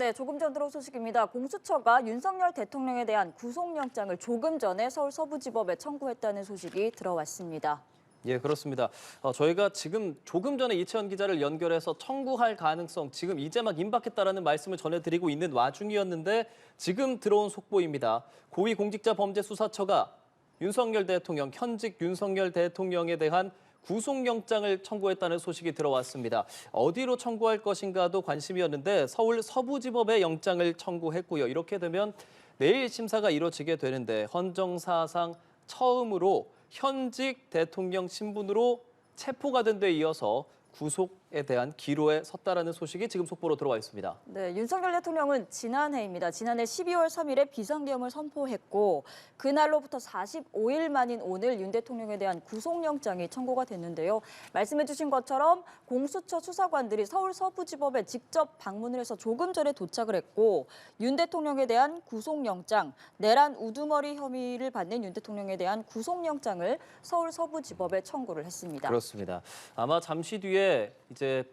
네, 조금 전 들어온 소식입니다. 공수처가 윤석열 대통령에 대한 구속영장을 조금 전에 서울 서부지법에 청구했다는 소식이 들어왔습니다. 예, 그렇습니다. 저희가 지금 조금 전에 이채원 기자를 연결해서 청구할 가능성, 지금 이제 막 임박했다라는 말씀을 전해드리고 있는 와중이었는데 지금 들어온 속보입니다. 고위공직자범죄수사처가 윤석열 대통령, 현직 윤석열 대통령에 대한 구속영장을 청구했다는 소식이 들어왔습니다. 어디로 청구할 것인가도 관심이었는데 서울 서부지법에 영장을 청구했고요. 이렇게 되면 내일 심사가 이뤄지게 되는데 헌정사상 처음으로 현직 대통령 신분으로 체포가 된 데 이어서 구속에 대한 기로에 섰다라는 소식이 지금 속보로 들어와 있습니다. 네, 윤석열 대통령은 지난해 12월 3일에 비상계엄을 선포했고 그날로부터 45일 만인 오늘 윤 대통령에 대한 구속영장이 청구가 됐는데요. 말씀해 주신 것처럼 공수처 수사관들이 서울 서부지법에 직접 방문을 해서 조금 전에 도착을 했고 윤 대통령에 대한 구속영장, 내란 우두머리 혐의를 받는 윤 대통령에 대한 구속영장을 서울 서부지법에 청구를 했습니다. 그렇습니다. 아마 잠시 뒤에 이제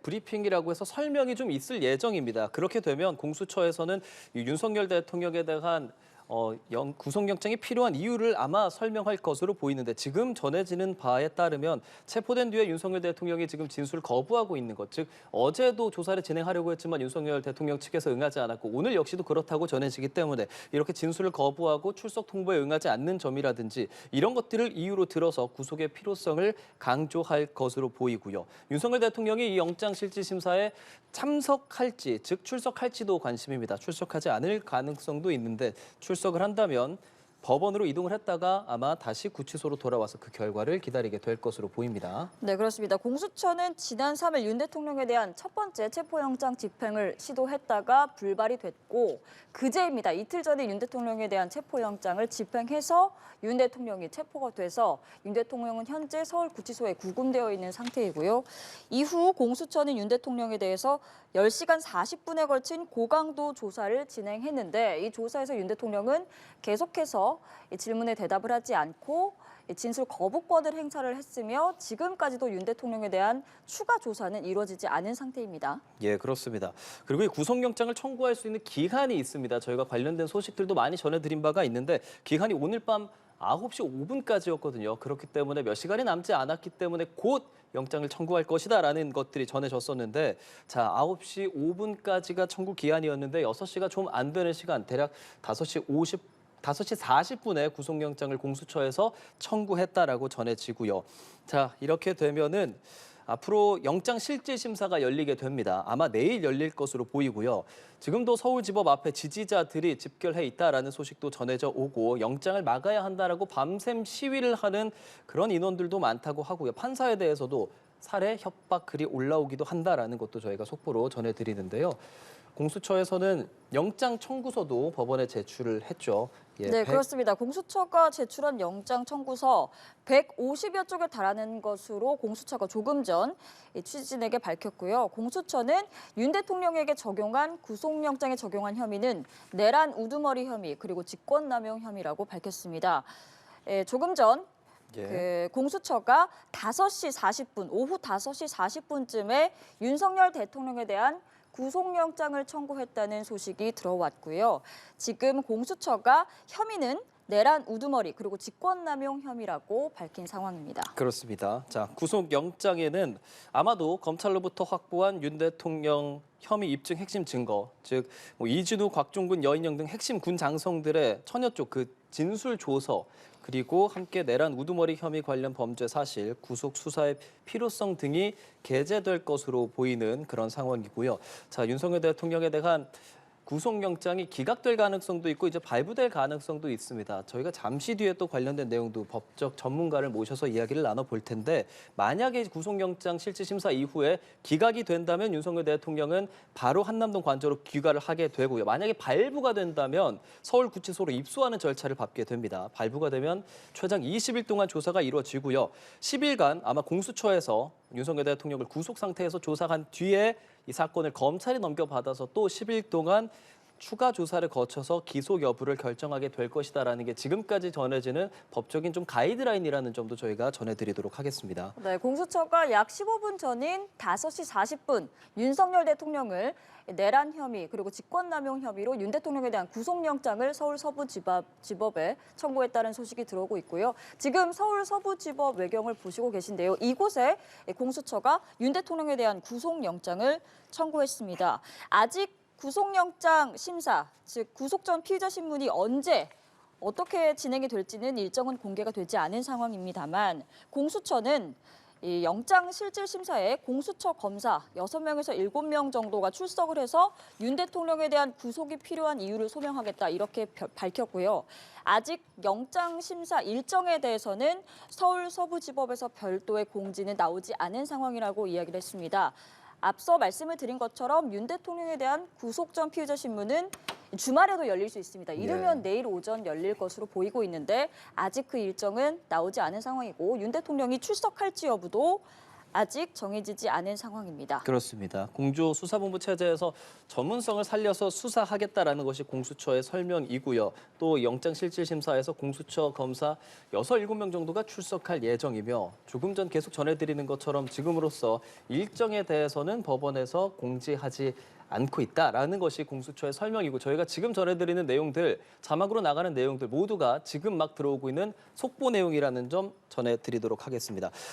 브리핑이라고 해서 설명이 좀 있을 예정입니다. 그렇게 되면 공수처에서는 윤석열 대통령에 대한 구속영장이 필요한 이유를 아마 설명할 것으로 보이는데 지금 전해지는 바에 따르면 체포된 뒤에 윤석열 대통령이 지금 진술을 거부하고 있는 것, 즉 어제도 조사를 진행하려고 했지만 윤석열 대통령 측에서 응하지 않았고 오늘 역시도 그렇다고 전해지기 때문에 이렇게 진술을 거부하고 출석 통보에 응하지 않는 점이라든지 이런 것들을 이유로 들어서 구속의 필요성을 강조할 것으로 보이고요. 윤석열 대통령이 이 영장실질심사에 참석할지, 즉 출석할지도 관심입니다. 출석하지 않을 가능성도 있는데 출석을 한다면 법원으로 이동을 했다가 아마 다시 구치소로 돌아와서 그 결과를 기다리게 될 것으로 보입니다. 네, 그렇습니다. 공수처는 지난 3일 윤 대통령에 대한 첫 번째 체포영장 집행을 시도했다가 불발이 됐고 그제입니다. 이틀 전에 윤 대통령에 대한 체포영장을 집행해서 윤 대통령이 체포가 돼서 윤 대통령은 현재 서울구치소에 구금되어 있는 상태이고요. 이후 공수처는 윤 대통령에 대해서 10시간 40분에 걸친 고강도 조사를 진행했는데 이 조사에서 윤 대통령은 계속해서 질문에 대답을 하지 않고 진술 거부권을 행사를 했으며 지금까지도 윤 대통령에 대한 추가 조사는 이루어지지 않은 상태입니다. 예, 그렇습니다. 그리고 이 구속영장을 청구할 수 있는 기한이 있습니다. 저희가 관련된 소식들도 많이 전해드린 바가 있는데 기한이 오늘 밤 9시 5분까지였거든요. 그렇기 때문에 몇 시간이 남지 않았기 때문에 곧 영장을 청구할 것이다라는 것들이 전해졌었는데 자, 9시 5분까지가 청구 기한이었는데 6시가 좀 안 되는 시간, 대략 5시 40분에 구속영장을 공수처에서 청구했다라고 전해지고요. 자, 이렇게 되면은 앞으로 영장 실질 심사가 열리게 됩니다. 아마 내일 열릴 것으로 보이고요. 지금도 서울지법 앞에 지지자들이 집결해 있다라는 소식도 전해져 오고 영장을 막아야 한다라고 밤샘 시위를 하는 그런 인원들도 많다고 하고요. 판사에 대해서도 살해 협박 글이 올라오기도 한다라는 것도 저희가 속보로 전해드리는데요. 공수처에서는 영장 청구서도 법원에 제출을 했죠. 예, 네, 그렇습니다. 공수처가 제출한 영장 청구서 150여 쪽에 달하는 것으로 공수처가 조금 전 취재진에게 밝혔고요. 공수처는 윤 대통령에게 적용한 구속영장에 적용한 혐의는 내란 우두머리 혐의 그리고 직권남용 혐의라고 밝혔습니다. 조금 전 공수처가 5시 40분, 오후 5시 40분쯤에 윤석열 대통령에 대한 구속영장을 청구했다는 소식이 들어왔고요. 지금 공수처가 혐의는 내란 우두머리 그리고 직권남용 혐의라고 밝힌 상황입니다. 그렇습니다. 자, 구속영장에는 아마도 검찰로부터 확보한 윤 대통령 혐의 입증 핵심 증거, 즉 이진우, 곽종근, 여인영 등 핵심 군 장성들의 천여 쪽 그 진술 조서 그리고 함께 내란 우두머리 혐의 관련 범죄 사실, 구속 수사의 필요성 등이 게재될 것으로 보이는 그런 상황이고요. 자, 윤석열 대통령에 대한 구속영장이 기각될 가능성도 있고 이제 발부될 가능성도 있습니다. 저희가 잠시 뒤에 또 관련된 내용도 법적 전문가를 모셔서 이야기를 나눠볼 텐데 만약에 구속영장 실질심사 이후에 기각이 된다면 윤석열 대통령은 바로 한남동 관저로 귀가를 하게 되고요. 만약에 발부가 된다면 서울구치소로 입소하는 절차를 밟게 됩니다. 발부가 되면 최장 20일 동안 조사가 이루어지고요. 10일간 아마 공수처에서 윤석열 대통령을 구속 상태에서 조사한 뒤에 이 사건을 검찰이 넘겨받아서 또 10일 동안 추가 조사를 거쳐서 기소 여부를 결정하게 될 것이다라는 게 지금까지 전해지는 법적인 좀 가이드라인이라는 점도 저희가 전해드리도록 하겠습니다. 네, 공수처가 약 15분 전인 5시 40분 윤석열 대통령을 내란 혐의 그리고 직권남용 혐의로 윤 대통령에 대한 구속영장을 서울 서부지법에 청구했다는 소식이 들어오고 있고요. 지금 서울 서부지법 외경을 보시고 계신데요. 이곳에 공수처가 윤 대통령에 대한 구속영장을 청구했습니다. 아직 구속영장 심사, 즉 구속 전 피의자 신문이 언제 어떻게 진행이 될지는 일정은 공개가 되지 않은 상황입니다만 공수처는 이 영장 실질 심사에 공수처 검사 6명에서 7명 정도가 출석을 해서 윤 대통령에 대한 구속이 필요한 이유를 소명하겠다 이렇게 밝혔고요. 아직 영장 심사 일정에 대해서는 서울 서부지법에서 별도의 공지는 나오지 않은 상황이라고 이야기를 했습니다. 앞서 말씀을 드린 것처럼 윤 대통령에 대한 구속 전 피의자 신문은 주말에도 열릴 수 있습니다. 이르면 내일 오전 열릴 것으로 보이고 있는데 아직 그 일정은 나오지 않은 상황이고 윤 대통령이 출석할지 여부도 아직 정해지지 않은 상황입니다. 그렇습니다. 공조수사본부 체제에서 전문성을 살려서 수사하겠다라는 것이 공수처의 설명이고요. 또 영장실질심사에서 공수처 검사 6, 7명 정도가 출석할 예정이며 조금 전 계속 전해드리는 것처럼 지금으로서 일정에 대해서는 법원에서 공지하지 않고 있다라는 것이 공수처의 설명이고 저희가 지금 전해드리는 내용들, 자막으로 나가는 내용들 모두가 지금 막 들어오고 있는 속보 내용이라는 점 전해드리도록 하겠습니다.